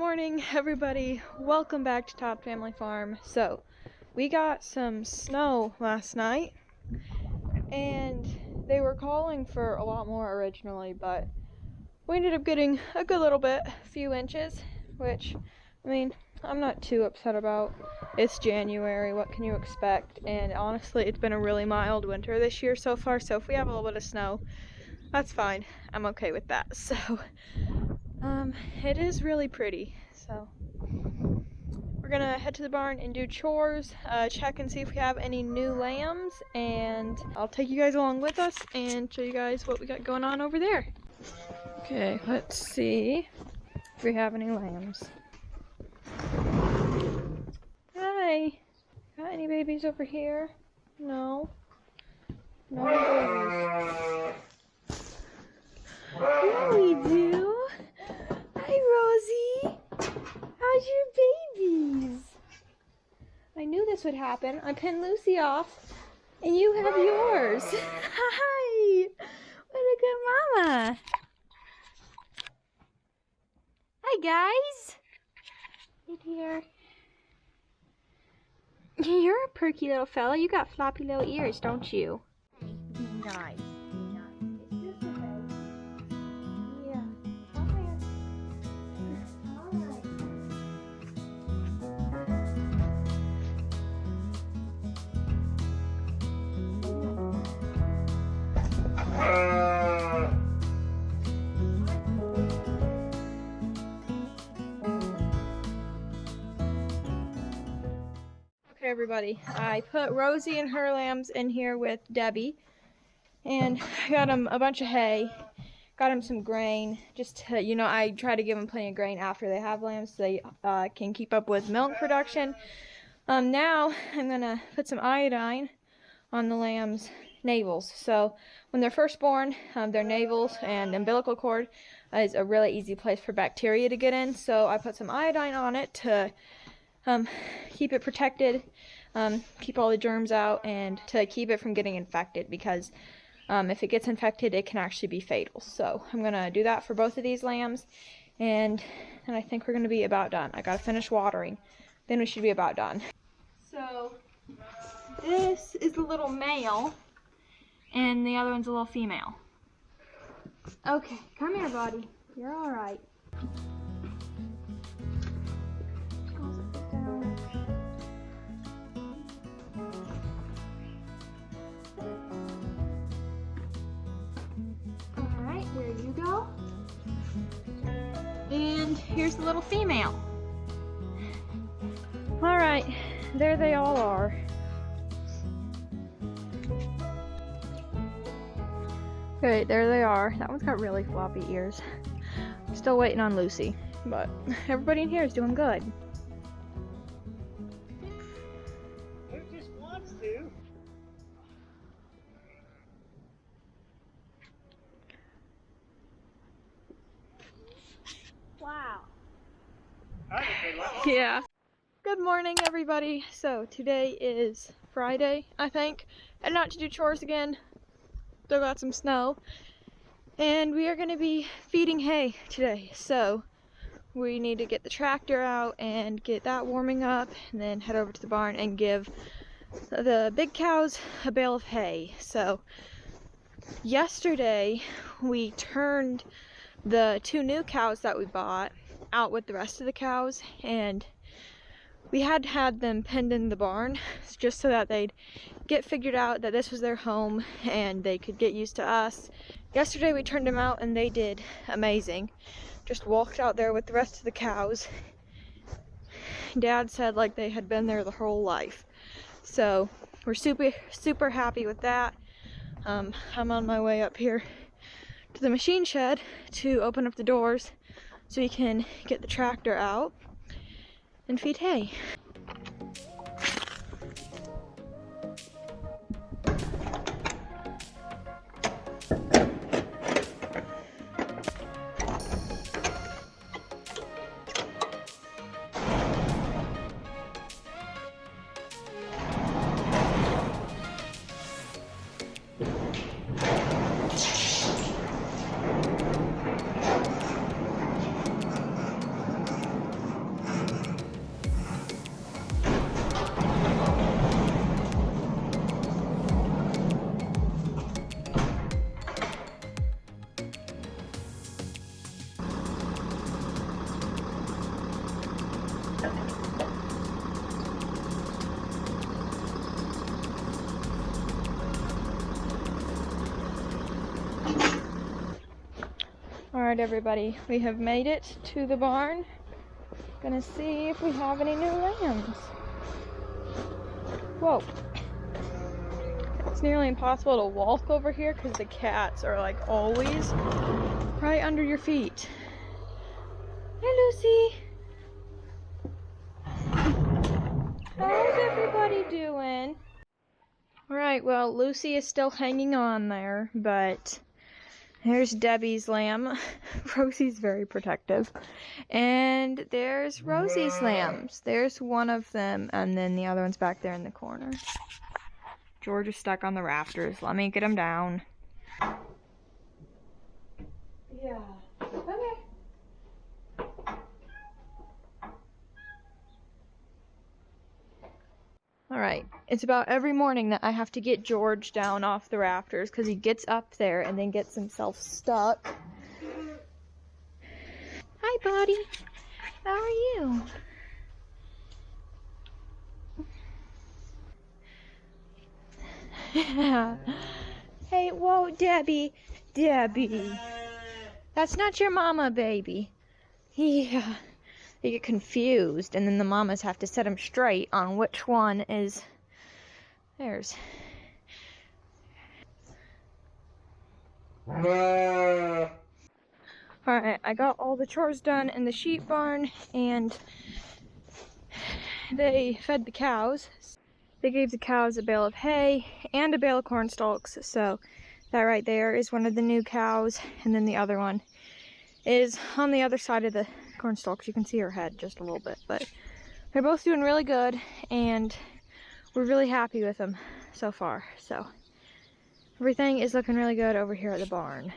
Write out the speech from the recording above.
morning, everybody. Welcome back to Todd Family Farm. So, we got some snow last night, and they were calling for a lot more originally, but we ended up getting a good little bit, a few inches, which, I mean, I'm not too upset about. It's January, what can you expect? And honestly, it's been a really mild winter this year so far, so if we have a little bit of snow, that's fine. I'm okay with that. So, it is really pretty, so we're gonna head to the barn and do chores, check and see if we have any new lambs, and I'll take you guys along with us and show you guys what we got going on over there. Okay, let's see if we have any lambs. Hi! Got any babies over here? No. No babies. Yeah, we do. Hi, Rosie. How's your babies? I knew this would happen. I pinned Lucy off, and you have yours. Hi. What a good mama. Hi, guys. Hey, dear. You're a perky little fella. You got floppy little ears, don't you? Nice. Okay, everybody, I put Rosie and her lambs in here with Debbie, and I got them a bunch of hay, got them some grain, just to, I try to give them plenty of grain after they have lambs so they can keep up with milk production. Now I'm gonna put some iodine on the lambs' navels. So when they're first born, their navels and umbilical cord is a really easy place for bacteria to get in. So I put some iodine on it to keep it protected, keep all the germs out, and to keep it from getting infected, because if it gets infected, it can actually be fatal. So I'm gonna do that for both of these lambs, and then I think we're gonna be about done. I gotta finish watering, then we should be about done. So this is the little male, and the other one's a little female. Okay, come here, buddy. You're all right. All right, there you go. And here's the little female. All right, there they all are. Okay, there they are. That one's got really floppy ears. Still waiting on Lucy, but everybody in here is doing good. Who just wants to? Wow. I Yeah. Good morning, everybody. So today is Friday, I think, and not to do chores again. Still got some snow, and we are going to be feeding hay today. So we need to get the tractor out and get that warming up, and then head over to the barn and give the big cows a bale of hay. So yesterday we turned the 2 new cows that we bought out with the rest of the cows, and we had them penned in the barn just so that they'd get figured out that this was their home and they could get used to us. Yesterday we turned them out and they did amazing. Just walked out there with the rest of the cows. Dad said like they had been there the whole life. So we're super happy with that. I'm on my way up here to the machine shed to open up the doors so we can get the tractor out and feed hay. Alright everybody, we have made it to the barn. Gonna see if we have any new lambs. Whoa. It's nearly impossible to walk over here because the cats are like always right under your feet. Hi Lucy! How's everybody doing? Alright, well Lucy is still hanging on there, but there's Debbie's lamb. Rosie's very protective. And there's Rosie's lambs. There's one of them, and then the other one's back there in the corner. George is stuck on the rafters. Let me get him down. Yeah. Okay. Alright, it's about every morning that I have to get George down off the rafters because he gets up there and then gets himself stuck. Hi, buddy. How are you? Yeah. Hey, whoa, Debbie. Debbie. That's not your mama, baby. Yeah. They get confused, and then the mamas have to set them straight on which one is theirs. Alright, I got all the chores done in the sheep barn, and they fed the cows. They gave the cows a bale of hay and a bale of corn stalks, so that right there is one of the new cows, and then the other one is on the other side of the corn stalks. You can see her head just a little bit, but they're both doing really good, and we're really happy with them so far. So everything is looking really good over here at the barn.